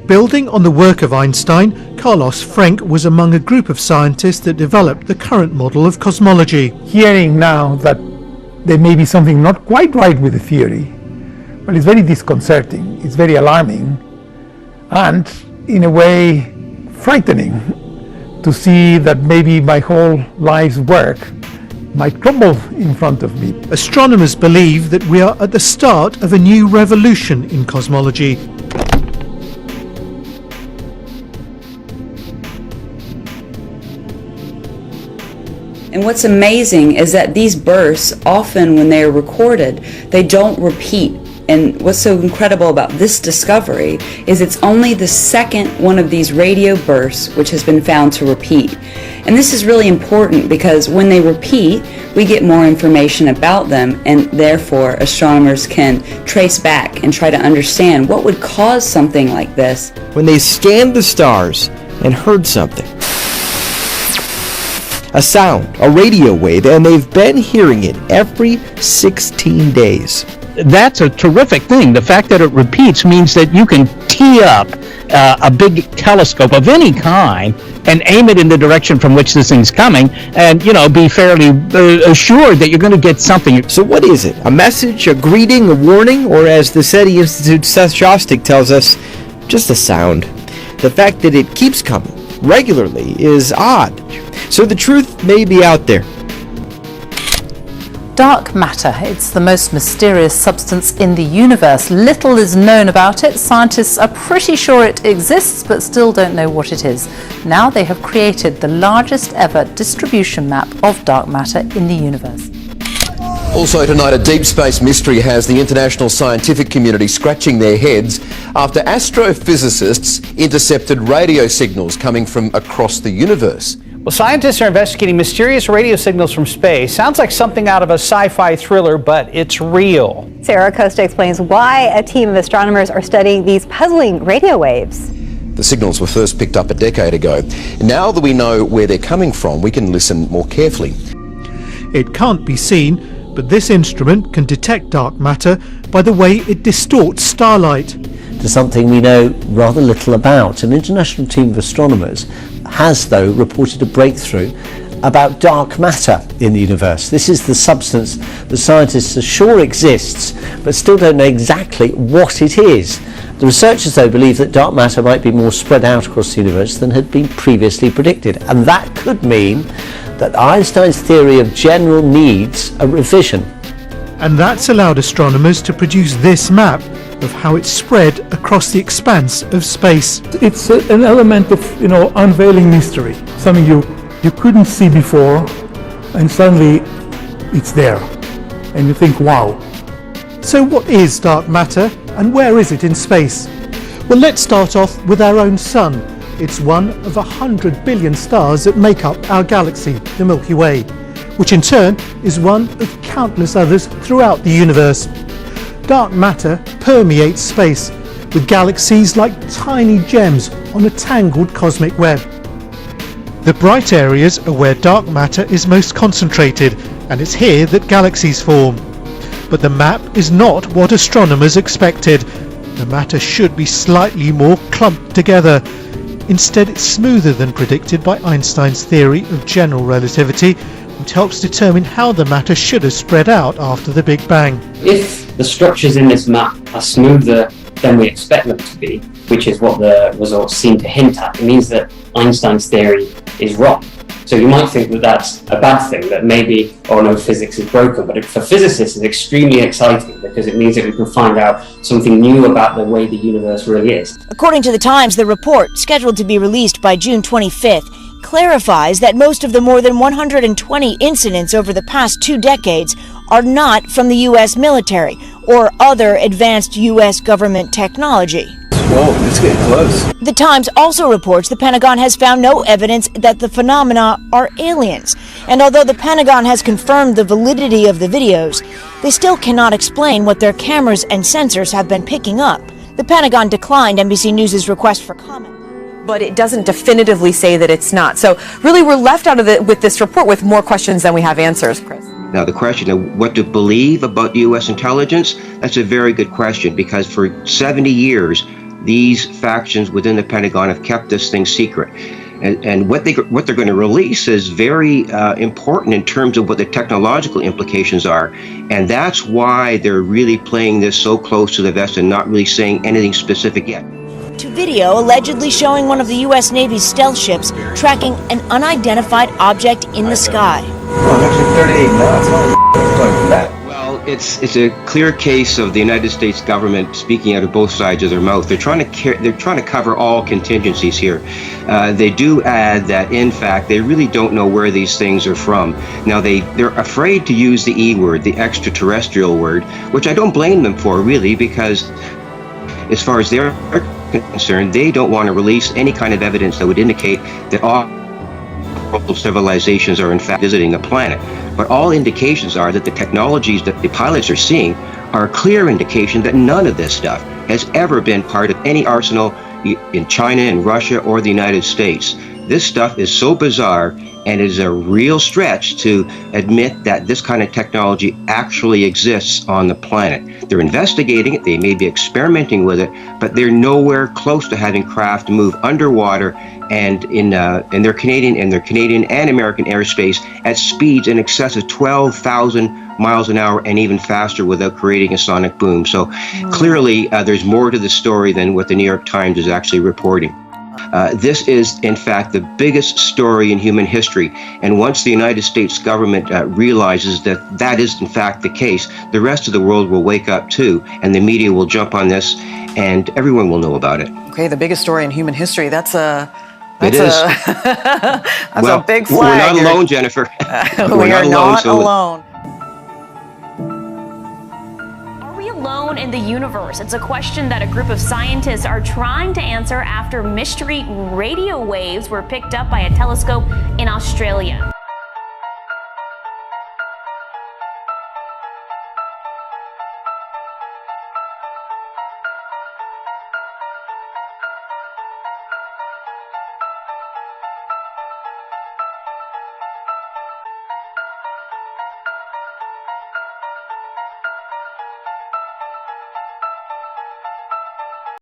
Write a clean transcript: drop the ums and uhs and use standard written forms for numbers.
Building on the work of Einstein, Carlos Frenk was among a group of scientists that developed the current model of cosmology. Hearing now that there may be something not quite right with the theory, but it's very disconcerting, it's very alarming, and in a way frightening to see that maybe my whole life's work might crumble in front of me. Astronomers believe that we are at the start of a new revolution in cosmology. And what's amazing is that these bursts, often when they are recorded, they don't repeat. And what's so incredible about this discovery is it's only the second one of these radio bursts which has been found to repeat. And this is really important because when they repeat, we get more information about them, and therefore astronomers can trace back and try to understand what would cause something like this. When they scanned the stars and heard something, a sound, a radio wave, and they've been hearing it every 16 days. That's a terrific thing. The fact that it repeats means that you can tee up a big telescope of any kind and aim it in the direction from which this thing's coming and, be fairly assured that you're going to get something. So what is it? A message, a greeting, a warning, or as the SETI Institute's Seth Shostak tells us, just a sound? The fact that it keeps coming regularly is odd. So the truth may be out there. Dark matter. It's the most mysterious substance in the universe. Little is known about it. Scientists are pretty sure it exists, but still don't know what it is. Now they have created the largest ever distribution map of dark matter in the universe. Also tonight, a deep space mystery has the international scientific community scratching their heads after astrophysicists intercepted radio signals coming from across the universe. Well, scientists are investigating mysterious radio signals from space. Sounds like something out of a sci-fi thriller, but it's real. Sarah Acosta explains why a team of astronomers are studying these puzzling radio waves. The signals were first picked up a decade ago. Now that we know where they're coming from, we can listen more carefully. It can't be seen, but this instrument can detect dark matter by the way it distorts starlight. To something we know rather little about. An international team of astronomers has, though, reported a breakthrough about dark matter in the universe. This is the substance that scientists are sure exists, but still don't know exactly what it is. The researchers, though, believe that dark matter might be more spread out across the universe than had been previously predicted, and that could mean that Einstein's theory of general needs a revision. And that's allowed astronomers to produce this map of how it's spread across the expanse of space. It's an element of, unveiling mystery, something you couldn't see before, and suddenly it's there, and you think, wow. So what is dark matter, and where is it in space? Well, let's start off with our own sun. It's one of 100 billion stars that make up our galaxy, the Milky Way, which in turn is one of countless others throughout the universe. Dark matter permeates space, with galaxies like tiny gems on a tangled cosmic web. The bright areas are where dark matter is most concentrated, and it's here that galaxies form. But the map is not what astronomers expected. The matter should be slightly more clumped together. Instead, it's smoother than predicted by Einstein's theory of general relativity, which helps determine how the matter should have spread out after the Big Bang. If the structures in this map are smoother than we expect them to be, which is what the results seem to hint at, it means that Einstein's theory is wrong. So you might think that that's a bad thing, that maybe, physics is broken, but for physicists it's extremely exciting because it means that we can find out something new about the way the universe really is. According to The Times, the report, scheduled to be released by June 25th, clarifies that most of the more than 120 incidents over the past 2 decades are not from the U.S. military or other advanced U.S. government technology. Whoa, it's getting close. The Times also reports the Pentagon has found no evidence that the phenomena are aliens. And although the Pentagon has confirmed the validity of the videos, they still cannot explain what their cameras and sensors have been picking up. The Pentagon declined NBC News' request for comment. But it doesn't definitively say that it's not. So really we're left out of it with this report with more questions than we have answers, Chris. Now the question of what to believe about U.S. intelligence, that's a very good question, because for 70 years these factions within the Pentagon have kept this thing secret. And what they're going to release is very important in terms of what the technological implications are. And that's why they're really playing this so close to the vest and not really saying anything specific yet. To video allegedly showing one of the U.S. Navy's stealth ships tracking an unidentified object in the sky. Well, it's a clear case of the United States government speaking out of both sides of their mouth. They're trying to cover all contingencies here. They do add that, in fact, they really don't know where these things are from. Now, they're afraid to use the E word, the extraterrestrial word, which I don't blame them for, really, because as far as they're concerned, they don't want to release any kind of evidence that would indicate that all civilizations are in fact visiting the planet. But all indications are that the technologies that the pilots are seeing are a clear indication that none of this stuff has ever been part of any arsenal in China and Russia or the United States. This stuff is so bizarre, and it is a real stretch to admit that this kind of technology actually exists on the planet. They're investigating it, they may be experimenting with it, but they're nowhere close to having craft move underwater and in their Canadian and American airspace at speeds in excess of 12,000 miles an hour and even faster without creating a sonic boom. So clearly there's more to the story than what the New York Times is actually reporting. This is, in fact, the biggest story in human history. And once the United States government realizes that that is, in fact, the case, the rest of the world will wake up too, and the media will jump on this, and everyone will know about it. Okay, the biggest story in human history. That's a big flag. We're not alone, Jennifer. We are not alone. Alone in the universe? It's a question that a group of scientists are trying to answer after mystery radio waves were picked up by a telescope in Australia.